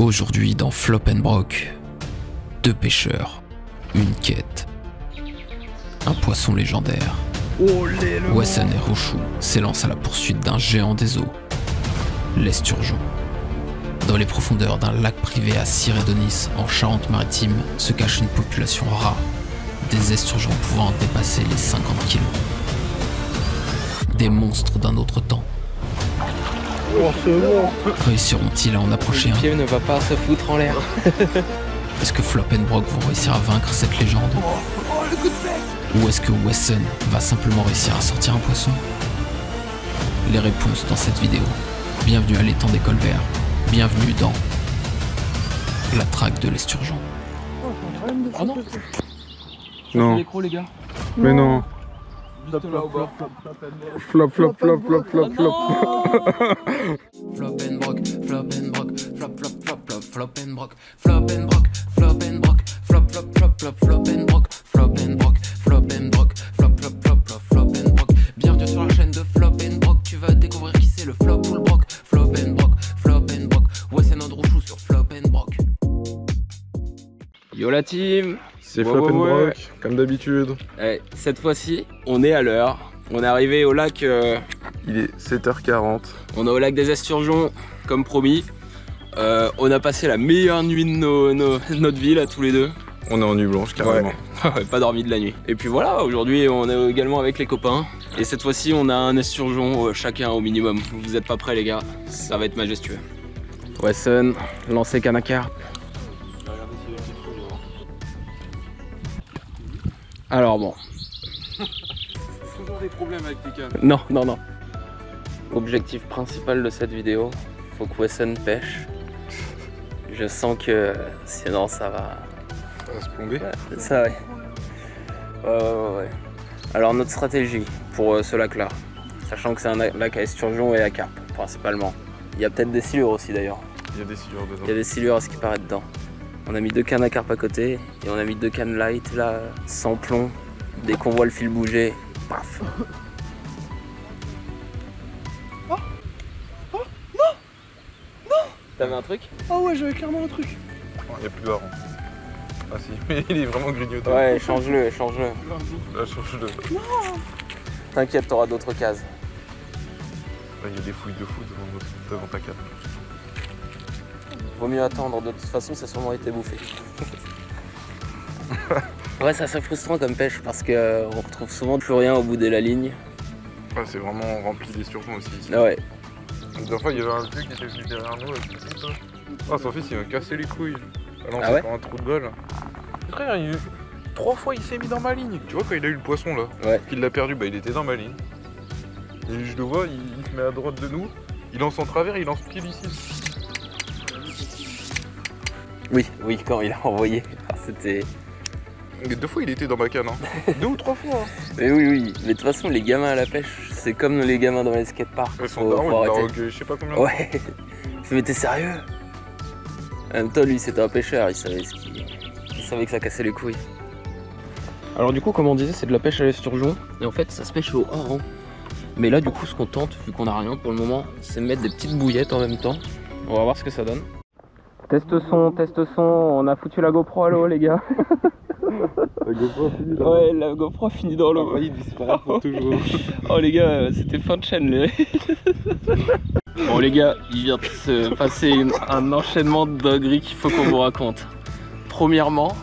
Aujourd'hui dans Flop and Brock, deux pêcheurs, une quête, un poisson légendaire. Wesson et Rochou s'élancent à la poursuite d'un géant des eaux, l'esturgeon. Dans les profondeurs d'un lac privé à Sirédonis, en Charente-Maritime, se cache une population rare, des esturgeons pouvant dépasser les 50 kilos. Des monstres d'un autre temps. Réussiront-ils à en approcher un? Le pied ne va pas se foutre en l'air. Est-ce que Flop and Brock vont réussir à vaincre cette légende? Ou est-ce que Wesson va simplement réussir à sortir un poisson? Les réponses dans cette vidéo. Bienvenue à l'étang des Colverts. Bienvenue dans la traque de l'esturgeon. Oh non. Non. L'écrou, les gars. Mais non. Flop, flop, flop, Flop, flop, flop, flop, flop, flop. Flop and Brock, Flop and Brock, flop, flop, flop, flop, Flop and Brock, Flop and Brock, Flop and Brock, flop, flop, flop, flop, Flop and Brock, Flop and Brock, Flop and Brock, flop, flop, flop, flop, Flop and Brock. Bienvenue sur la chaîne de Flop and Brock, tu vas découvrir qui c'est le flop ou le brock. Flop and Brock, Flop and Brock, Wesson and Rochou sur Flop and Brock. Yo la team. C'est Flop and Brock, comme d'habitude. Ouais, cette fois-ci, on est à l'heure. On est arrivé au lac. Il est 7h40. On est au lac des Esturgeons, comme promis. On a passé la meilleure nuit de notre vie là, tous les deux. On est en nuit blanche carrément. Ouais. Pas dormi de la nuit. Et puis voilà, aujourd'hui on est également avec les copains. Et cette fois-ci on a un esturgeon chacun au minimum. Vous êtes pas prêts les gars, ça va être majestueux. Wesson, lancé canne à carpe. Alors bon. Toujours des problèmes avec tes cannes. Non, non, non. Objectif principal de cette vidéo, faut que Wesson pêche. Je sens que sinon ça va... Ça va se plomber. Ouais, ça ouais. Ouais. Alors notre stratégie pour ce lac là, sachant que c'est un lac à esturgeon et à carpe principalement. Il y a peut-être des silures aussi d'ailleurs. Il y a des silures dedans. Il y a des silures à ce qui paraît dedans. On a mis deux cannes à carpe à côté et on a mis deux cannes light là, sans plomb. Dès qu'on voit le fil bouger, paf. T'avais un truc? Ah ouais, j'avais clairement un truc. Il n'y a plus de hareng. Ah si, mais il est vraiment grignoté. Ouais, change-le, change-le. Là, change-le. T'inquiète, t'auras d'autres cases. Là, il y a des fouilles de fou devant ta canne. Vaut mieux attendre, de toute façon, ça a sûrement été bouffé. Ouais, c'est assez frustrant comme pêche parce qu'on retrouve souvent plus rien au bout de la ligne. Ouais, c'est vraiment rempli d'esturgeons aussi ici. Ah ouais. La dernière fois, il y avait un vieux qui était venu derrière nous avec une petite. Ah, son fils, il m'a cassé les couilles. Ah ouais? Pour un trou de balle. Frère, 3 fois, il s'est mis dans ma ligne. Tu vois, quand il a eu le poisson là, Ouais. qu'il l'a perdu, bah il était dans ma ligne. Et je le vois, il se met à droite de nous. Il lance en travers, il lance pile ici. Oui, quand il a envoyé. C'était... Et 2 fois, il était dans ma canne. Hein. 2 ou 3 fois. Hein. Mais oui. Mais de toute façon, les gamins à la pêche, c'est comme les gamins dans les skateparks. Ils sont darons, il l'a je sais pas combien. Ouais. Mais t'es sérieux? En même temps, lui, c'était un pêcheur, il savait que ça cassait les couilles. Alors du coup, comme on disait, c'est de la pêche à l'esturgeon. Et en fait, ça se pêche au hareng. Mais là, du coup, ce qu'on tente, vu qu'on a rien pour le moment, c'est de mettre des petites bouillettes en même temps. On va voir ce que ça donne. Test son, on a foutu la GoPro à l'eau, les gars. La GoPro finit dans l'eau. Ouais, la GoPro finit dans l'eau. Il disparaît pour toujours. Oh les gars, c'était fin de chaîne. Bon les gars, il vient de se passer un enchaînement de dingueries qu'il faut qu'on vous raconte. Premièrement,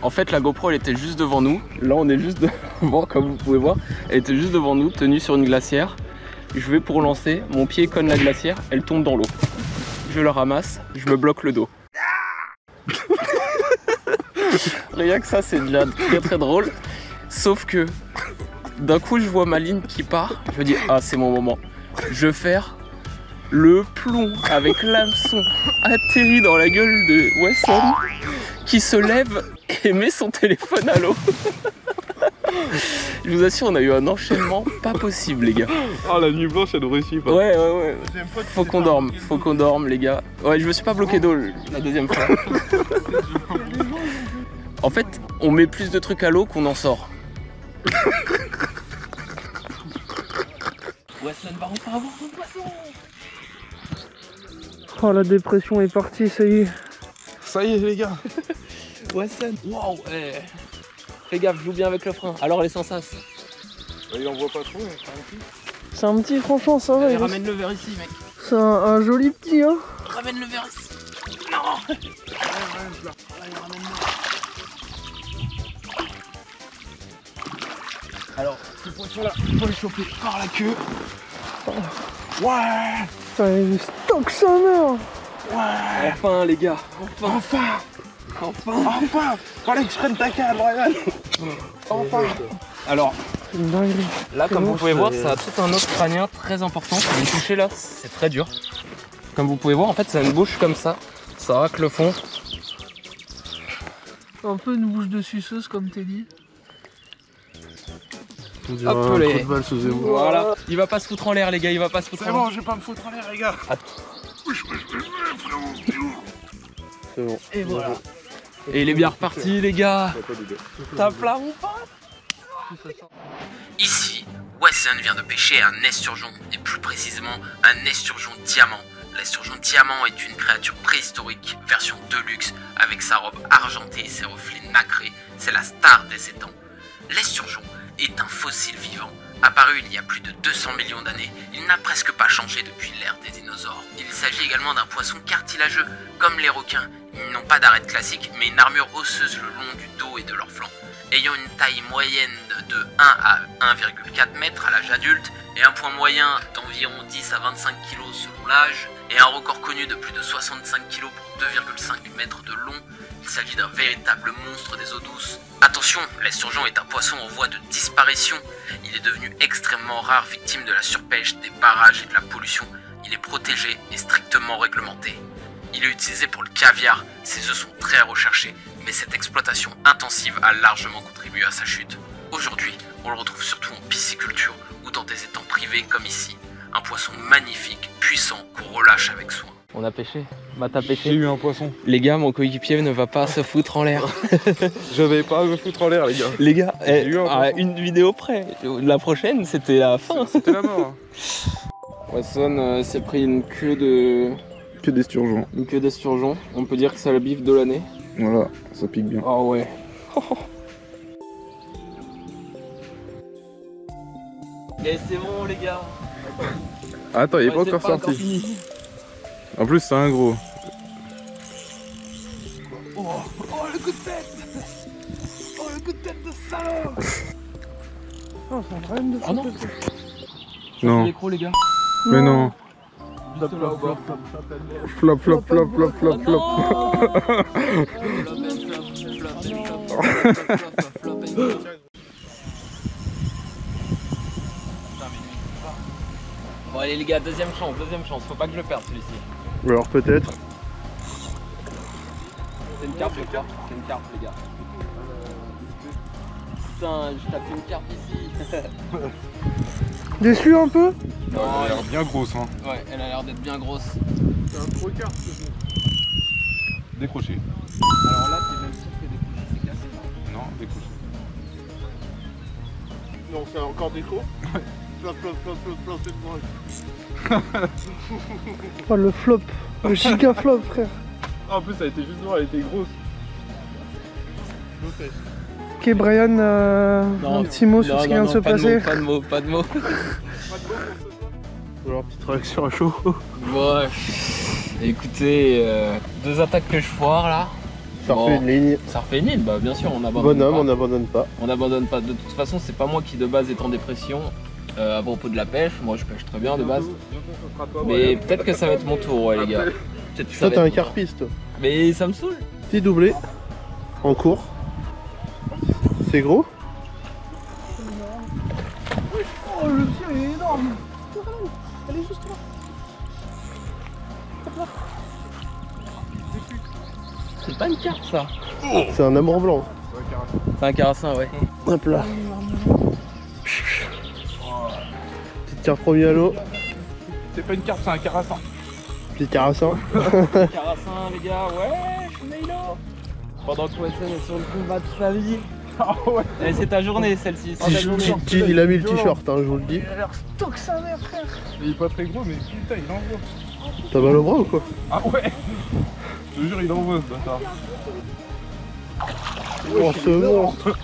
en fait la GoPro elle était juste devant nous. Là on est juste devant, comme vous pouvez voir. Elle était juste devant nous, tenue sur une glacière. Je vais pour lancer, mon pied cogne la glacière, elle tombe dans l'eau. Je la ramasse, je me bloque le dos. Rien que ça c'est déjà très drôle. Sauf que d'un coup je vois ma ligne qui part. Je me dis ah c'est mon moment. Je vais faire le plomb avec l'hameçon atterri dans la gueule de Wesson qui se lève et met son téléphone à l'eau. Je vous assure on a eu un enchaînement pas possible les gars. Ah la nuit blanche elle ne réussit pas. Ouais. Faut qu'on dorme les gars. Ouais je me suis pas bloqué d'eau la deuxième fois. En fait on met plus de trucs à l'eau qu'on en sort. Wesson va enfin avoir son poisson. Oh, la dépression est partie, ça y est. Ça y est les gars. Wesson, waouh, fais gaffe, joue bien avec le frein. Alors les sensas. Il en voit pas trop, mais c'est un petit. C'est un petit, franchement, ça va. Allez, ramène le verre ici, mec. C'est un joli petit, hein. Ramène le verre ici. Non. Allez, ramène-le. Alors, ce poisson-là, il faut le choper par la queue. Ouais. Putain, il est stock sa mère. Ouais. Enfin, les gars. Enfin. Fallait que je prenne ta canne, Brian. Enfin. Alors, C'est une dinguerie. là, comme vous pouvez voir, ça a tout un os crânien très important. Vous le touchez là, c'est très dur. Comme vous pouvez voir, en fait, ça a une bouche comme ça. Ça racle le fond. Un peu une bouche de suceuse, comme t'es dit. Hop, les. de balle sous Zemmour. Voilà. Il va pas se foutre en l'air, les gars. Il va pas se foutre en C'est l'air. bon, je vais pas me foutre en l'air, les gars. C'est bon. Et voilà. Et il est bien reparti, les gars. Tape là, mon pote. Ici, Wesson vient de pêcher un esturgeon, et plus précisément un esturgeon diamant. L'esturgeon diamant est une créature préhistorique, version deluxe, avec sa robe argentée et ses reflets nacrés. C'est la star des étangs. L'esturgeon est un fossile vivant. Apparu il y a plus de 200 millions d'années, il n'a presque pas changé depuis l'ère des dinosaures. Il s'agit également d'un poisson cartilageux, comme les requins. Ils n'ont pas d'arête classique, mais une armure osseuse le long du dos et de leurs flancs. Ayant une taille moyenne de 1 à 1,4 mètres à l'âge adulte, et un poids moyen d'environ 10 à 25 kg selon l'âge, et un record connu de plus de 65 kg pour 2,5 mètres de long, il s'agit d'un véritable monstre des eaux douces. Attention, l'esturgeon est un poisson en voie de disparition. Il est devenu extrêmement rare, victime de la surpêche, des barrages et de la pollution. Il est protégé et strictement réglementé. Il est utilisé pour le caviar, ses œufs sont très recherchés, mais cette exploitation intensive a largement contribué à sa chute. Aujourd'hui, on le retrouve surtout en pisciculture ou dans des étangs privés comme ici. Un poisson magnifique, puissant, qu'on relâche avec soin. On a pêché. T'as J'ai pêché. eu un poisson. Les gars, mon coéquipier ne va pas se foutre en l'air. Je vais pas me foutre en l'air, les gars. Les gars, J'ai eu un poisson. une vidéo près. La prochaine, c'était la fin. C'était la mort. Wesson s'est pris une queue de... Que d'esturgeon. Une queue d'esturgeon. On peut dire que c'est le bif de l'année. Voilà, ça pique bien. Oh ouais. Et c'est bon les gars. Attends, il est pas Ouais, encore c'est sorti. fini. En plus, c'est un gros. Oh le coup de tête. Oh le coup de tête de salaud. Oh, c'est un de Ah non. Non, L'écrou les gars. mais non. Juste là au bord. Flop, flop, flop, flop, flop, flop. Bon allez les gars, deuxième chance, faut pas que je le perde celui-ci. Ou alors peut-être. C'est une carte les gars, c'est une carte les gars. Putain, je tape une carte ici. Déçu un peu? Non, Elle a l'air bien grosse, hein. ouais, elle a l'air d'être bien grosse. C'est un gros carte, décroché. Alors là, c'est même si c'est décroché, c'est cassé. Non, décroché. Non, c'est encore déco. Flop, flop, flop, flop, flop, c'est moi. Oh, le flop. Le giga flop, frère. Ah, en plus, ça a été juste noir, elle était grosse. Ok, Brian, Non, un petit mot sur ce qui vient de se passer. Pas de mots, pas de mots. Ou alors, petite réaction à chaud. Ouais. Écoutez, deux attaques que je foire là. Ça refait une ligne. Ça refait une ligne, bah bien sûr, on abandonne Bonhomme, pas. on n'abandonne pas. On n'abonne pas. De toute façon, c'est pas moi qui de base est en dépression à propos de la pêche. Moi, je pêche très bien de base. Mais peut-être que ça va être mon tour, ouais, les gars. Peut-être que ça Toi, va t'es un être- carpiste, toi. Mais ça me saoule. Petit doublé. En cours. C'est gros. Oh, le tir il est énorme. Elle est juste là. C'est pas une carte, ça. C'est un amour blanc. C'est un carassin, ouais. Hop là. Petite carte premier à l'eau. C'est pas une carte, c'est un carassin. Petit carassin. Carassin, les gars, ouais, je suis Nailo. Pendant que Wesson est sur le combat de sa vie. Eh, c'est ta journée, celle-ci. C'est ta journée. Il a mis le t-shirt, hein, je vous le dis. Il a l'air stock sa mère, frère. Il est pas très gros, mais putain, il envoie. T'as mal au bras ou quoi? Ah ouais. Je te jure, il en veut ce bâtard. Oh ce monstre.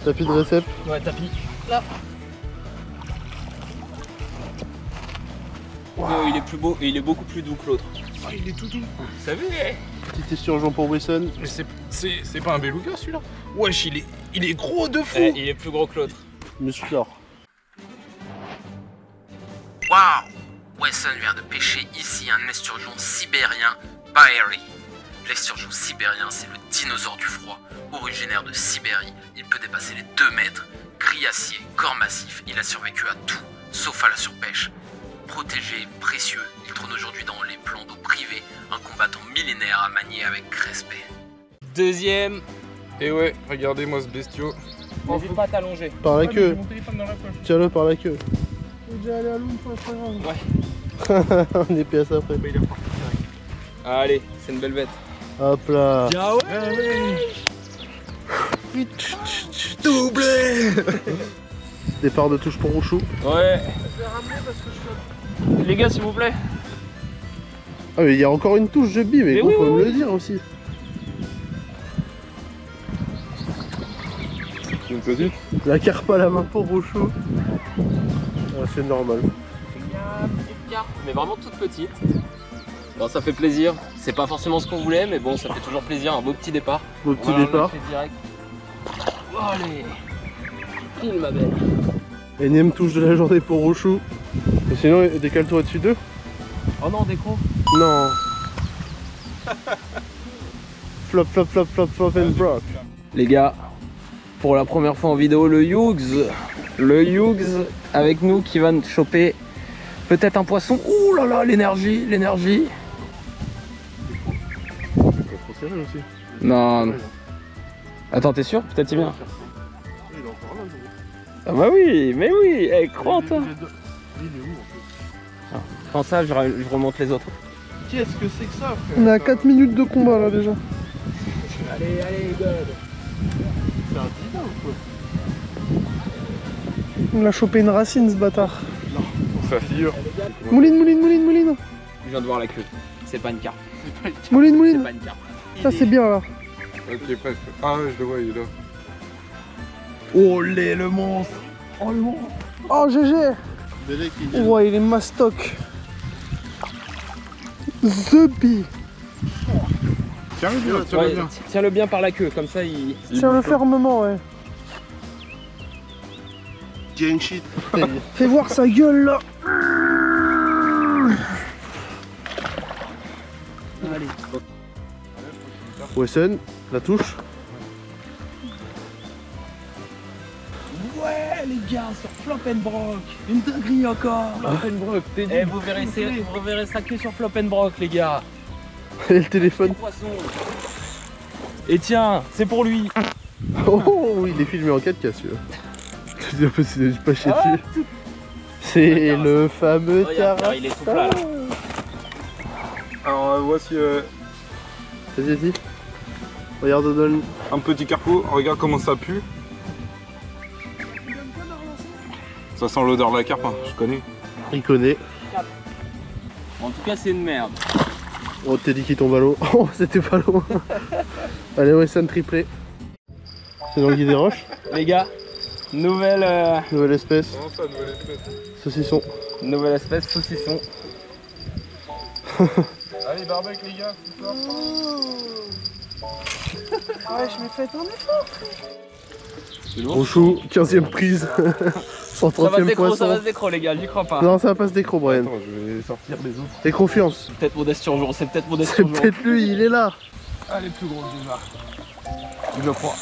Tapis de récep. Ouais, tapis. Là. Oh, il est plus beau et il est beaucoup plus doux que l'autre. Ah, il est tout doux. Vous savez, Petite esturgeon pour Wilson. Mais c'est pas un beluga celui-là. Wesh, il est gros de fou. il est plus gros que l'autre. Musclor. Waouh! Wesson vient de pêcher ici un esturgeon sibérien Baeri. L'esturgeon sibérien, c'est le dinosaure du froid, originaire de Sibérie. Il peut dépasser les 2 mètres, gris acier, corps massif, il a survécu à tout, sauf à la surpêche. Protégé, précieux, il trône aujourd'hui dans les plans d'eau privés, un combattant millénaire à manier avec respect. Deuxième. Et ouais, regardez-moi ce bestiau. N'hésite pas à t'allonger. Par la queue. Mon téléphone dans la poche. Tiens-le par la queue. J'ai déjà allé à Londres, c'est pas grave. Ouais. On est PS après. Il est reparti direct. Allez, c'est une belle bête. Hop là. Bien ouais. Doublé. Départ de touche pour Rouchou. Ouais. Les gars, s'il vous plaît. Ah mais il y a encore une touche de bille, mais Mais gros, oui, faut oui, me oui. le dire aussi. Une petite. La carpe à la main pour Rouchou. Ah, c'est normal. Mais vraiment toute petite. Bon, ça fait plaisir. C'est pas forcément ce qu'on voulait, mais bon, ça fait toujours plaisir. Un beau petit départ. Beau petit Voilà, on départ. le fait direct. Allez. File ma belle. Énième touche de la journée pour Rouchou. Et sinon, décale-toi au-dessus d'eux. Oh non, décro. Non. Flop, flop, flop, flop, flop and brock. Les gars, pour la première fois en vidéo, le Hughes avec nous qui va nous choper peut-être un poisson. Ouh là là, l'énergie, l'énergie. C'est pas trop serré aussi. Non. Attends, t'es sûr? Peut-être c'est bien. Il est encore là, le gros. Ah bah oui, mais oui, hey, crois toi. Il est où en fait? Prends ça, je remonte les autres. Qu'est-ce que c'est que ça, frère? On est à 4 minutes de combat là déjà. Allez, allez, God. C'est un divin ou quoi? Il a chopé une racine ce bâtard. Ça figure. Mouline, mouline, mouline, mouline. Je viens de voir la queue. C'est pas une carpe. Mouline, C'est mouline. pas une carpe. Ça c'est bien là. Ok, presque. Ah ouais, je le vois, il est là. Oh le monstre. Oh le monstre. Oh GG. Belek, il est là. Ouais, il est mastoc. The Bee. Tiens-le bien, Ouais, tiens-le bien. tiens-le bien par la queue, comme ça il. Tiens-le fermement, ouais. Gang shit. Fais voir sa gueule là. Allez. Wesson, la touche. Ouais les gars, sur Flop and Brock. Une dinguerie encore. Flop and Brock, t'es dit. Vous verrez sa queue sur Flop and Brock les gars. Et le téléphone. Poisson. Et tiens, c'est pour lui. Oh, il est filmé en 4K celui-là. Je sais pas chier dessus. C'est Regarde, le fameux Regarde, Tara. il est tout plat là. Alors voici Vas-y, vas-y. Regarde, donne. un petit carpeau. Regarde comment ça pue. Ça sent l'odeur de la carpe, hein, je connais. Il connaît. En tout cas, c'est une merde. Oh, t'es dit qu'il tombe à l'eau. Oh, c'était pas loin. Allez, Wesson triplé. C'est dans le guide des roches. Les gars, nouvelle Nouvelle espèce. Comment ça, nouvelle espèce? Saucisson. espèce saucisson. Allez, barbecue les gars, ce soir. Ouais, je m'ai fait un effort. Rouchou, 15ème prise. Ça va se 130ème décro, ça poisson. va se décro les gars, j'y crois pas. Non, ça va pas se décro, Brian. Attends, je vais sortir les autres. Aie confiance. C'est peut-être mon esturgeon, c'est peut-être mon C'est esturgeon. peut-être lui, il est là. Ah, les plus grosses déjà. Je crois.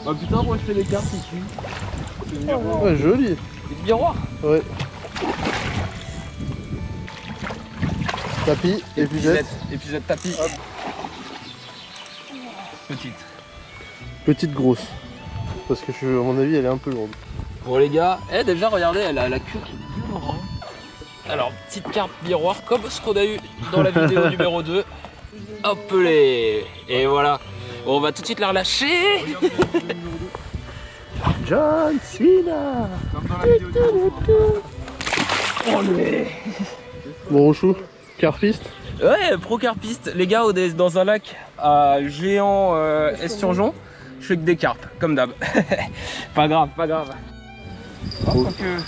Bah putain, moi je fais des cartes ici. C'est miroir. Ouais, joli. C'est du miroir. Ouais. Tapis, épuisette. Épuisette tapis. Petite. Petite grosse. Parce que à mon avis, elle est un peu lourde. Bon les gars, déjà regardez, elle a la queue qui est bien marrante. Alors, petite carpe miroir comme ce qu'on a eu dans la vidéo numéro 2. Hop les. Et voilà. On va tout de suite la relâcher. John Cena. Comme dans la vidéo. Bon Rochou, carpiste. Ouais, pro carpiste. Les gars, dans un lac à géant esturgeon, je fais que des carpes, comme d'hab. Pas grave, pas grave.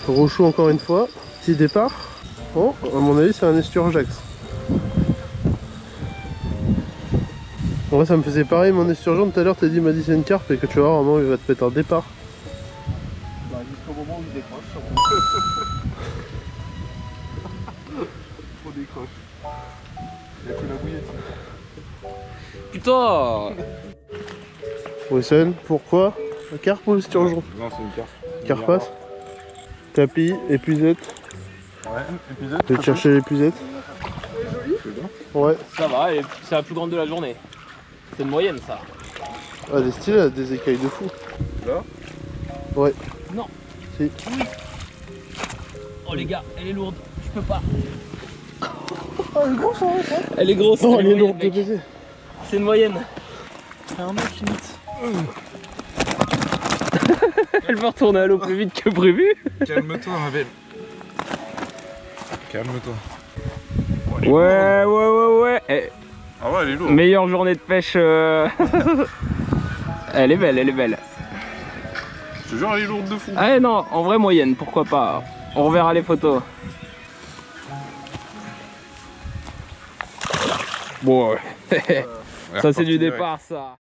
Rochou encore une fois. Petit départ. Bon, à mon avis c'est un esturgeax. En vrai ça me faisait pareil mon esturgeon tout à l'heure, t'as dit m'a dit c'est une carpe et que tu vas voir vraiment il va te mettre un départ. Bah, jusqu'au moment où il décroche. Trop décroche. Il a fait la bouillette. Putain. Wilson, pourquoi la carpe ou l'esturgeon? Non, c'est une carpe. Carpasse. Tapis, épuisette. Ouais, épisode. Je vais te chercher l'épuisette. Ouais. Ça va, c'est la plus grande de la journée. C'est une moyenne ça. Ah, elle est stylée, elle a des écailles de fou. Là? Ouais. Non. Si. Oh les gars, elle est lourde, je peux pas. Oh, elle est grosse, hein, ça. Elle est grosse. Non, elle est moyenne, lourde de mec. baiser. C'est une moyenne. C'est un mec limite. Elle va retourner à l'eau plus vite que prévu. Calme-toi, ma belle. Calme-toi. Ouais. Ah ouais, elle est lourde. Meilleure journée de pêche. Elle est belle, elle est belle. Je te jure, elle est lourde de fou. Ah non, en vrai moyenne, pourquoi pas. On reverra les photos. Bon, ouais. Ça c'est du départ ça.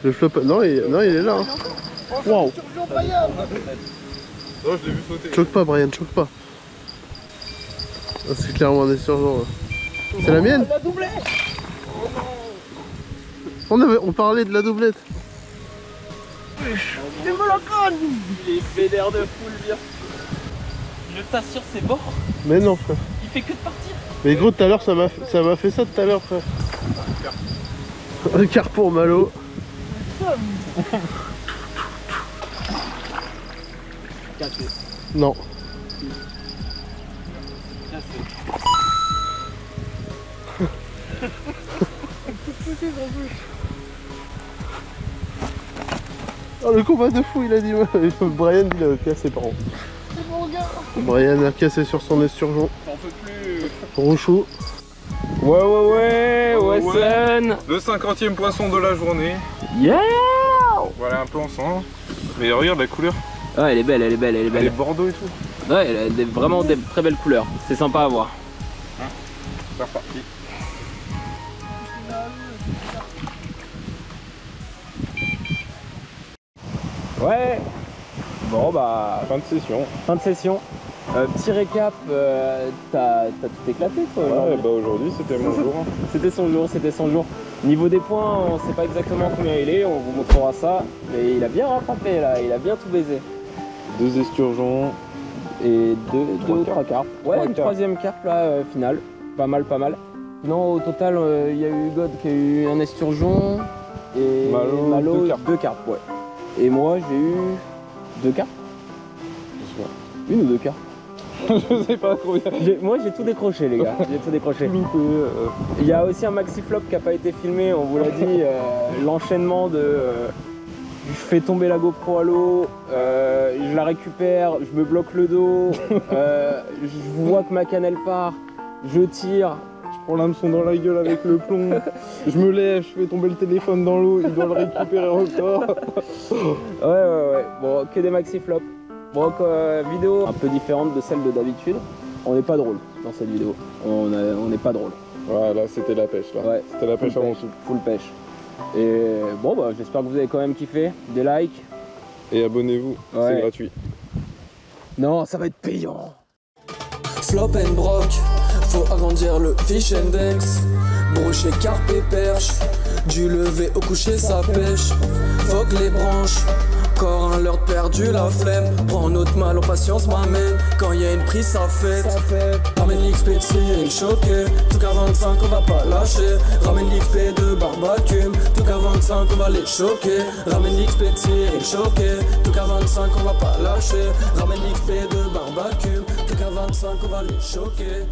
Le flop. Non, il est là. Hein. Waouh. Oh, je l'ai vu sauter. Choque pas, Brian, choque pas. Ah, c'est clairement un esturgeon. C'est la mienne? La doublée. On parlait de la doublette. Il me la conne. Il est fédère de fou le bien. Je t'assure c'est mort. Mais non, frère. Il fait que de partir. Mais gros, tout à l'heure, ça m'a fait ça tout à l'heure, frère. Le carpon malo. Cassé. Non. Cassé. Oh, le combat de fou, il a dit. Brian, il a cassé, par contre. C'est mon gars. Brian a cassé sur son esturgeon. J'en peux plus. Rochou. Ouais, Wesson. Le 50e poisson de la journée. Yeah. Voilà un peu ensemble. Mais regarde la couleur. Ouais, elle est belle, elle est belle, elle est Elle est belle. bordeaux et tout. Ouais, elle a vraiment des très belles couleurs. C'est sympa à voir. C'est reparti. Ouais. Bon bah, Fin de session. fin de session. Petit récap, t'as tout éclaté toi Ouais, aujourd'hui. bah aujourd'hui c'était mon jour. C'était son jour. Niveau des points, on sait pas exactement combien il est, on vous montrera ça. Mais il a bien rattrapé là, il a bien tout baisé. 2 esturgeons. Et deux ou carpes. trois carpes. Ouais, Trois une carpes. troisième carpe là, finale. Pas mal. Non, au total, il y a eu God qui a eu un esturgeon et Malo, deux carpes, ouais. Et moi j'ai eu 2 carpes. Une ou 2 carpes. Je sais pas combien. Moi j'ai tout décroché les gars, j'ai tout décroché. Il y a aussi un maxi flop qui n'a pas été filmé, on vous l'a dit, l'enchaînement de je fais tomber la GoPro à l'eau, je la récupère, je me bloque le dos, je vois que ma canne part, je tire, Je prends l'hameçon dans la gueule avec le plomb. Je me lève, je fais tomber le téléphone dans l'eau, il doit le récupérer encore. ouais, bon que des maxi flops. Bon, vidéo un peu différente de celle de d'habitude, on n'est pas drôle dans cette vidéo, on n'est pas drôle. Voilà, c'était la pêche là. Ouais. C'était la pêche avant tout. Full pêche. Et bon bah j'espère que vous avez quand même kiffé, des likes. Et abonnez-vous, Ouais. c'est gratuit. Non, ça va être payant. Flop and broc, faut agrandir le fish index. Brochet, carpe et perche, du lever au coucher ça pêche. Fuck les branches, encore un leurre perdu la flemme. Prends notre mal en patience m'amène, quand y a une prise ça fête. Ramène l'XP de Cyril choqué, tout qu'à 25 on va pas lâcher. Ramène l'XP de Barbacume, tout qu'à 25 on va les choquer. Ramène l'XP de Cyril choqué, tout qu'à 25 on va pas lâcher. Ramène l'XP de Barbacume, tout qu'à 25 on va les choquer.